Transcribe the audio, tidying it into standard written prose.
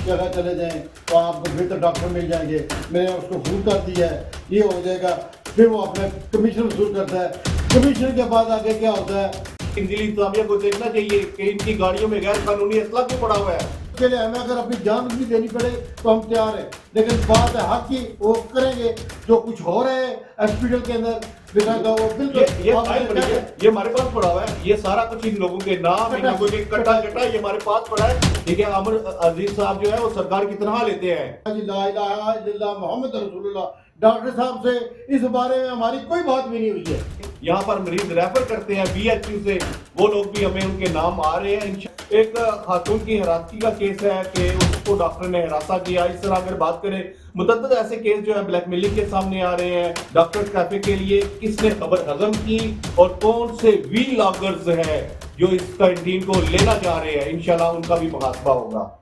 जगह चले जाएं तो आपको बेहतर डॉक्टर मिल जाएंगे, मैंने उसको फोन कर दिया है, ये हो जाएगा। फिर वो अपने कमीशन वसूल करता है, कमीशन के बाद आगे क्या होता है। जिली इंतजामिया को देखना चाहिए कि इनकी गाड़ियों में गैर कानूनी असला क्यों पड़ा हुआ है। के लिए हमें अगर अपनी जान भी देनी पड़े तो हम तैयार हैं, लेकिन बात है हक की, वो करेंगे। जो कुछ हो रहा है हॉस्पिटल के अंदर दिखाएगा वो बिल्कुल ये फाइल पड़ी है, ये हमारे पास पड़ा हुआ है, ये सारा कुछ इन लोगों के नाम, इन लोगों के कटा ये हमारे पास पड़ा है। ठीक है, अमर अजीज साहब जो है वो सरकार की तनख्वाह लेते हैं। ला इलाहा इल्लल्लाह मोहम्मद रसूलुल्लाह। डॉक्टर साहब से इस बारे में हमारी कोई बात भी नहीं हुई है। यहाँ पर मरीज रेफर करते हैं BHU से, वो लोग भी हमें उनके नाम आ रहे हैं। एक खातून की हिरासती का केस है कि उसको डॉक्टर ने हिरासा किया। इस तरह अगर बात करें मुतअद्दिद ऐसे केस जो है ब्लैकमेलिंग के सामने आ रहे हैं। डॉक्टर कैफे के लिए किसने खबर हजम की और कौन से वी लॉगर्स हैं जो इस कैंटीन को लेना चाह रहे हैं, इंशाल्लाह उनका भी मुहासबा होगा।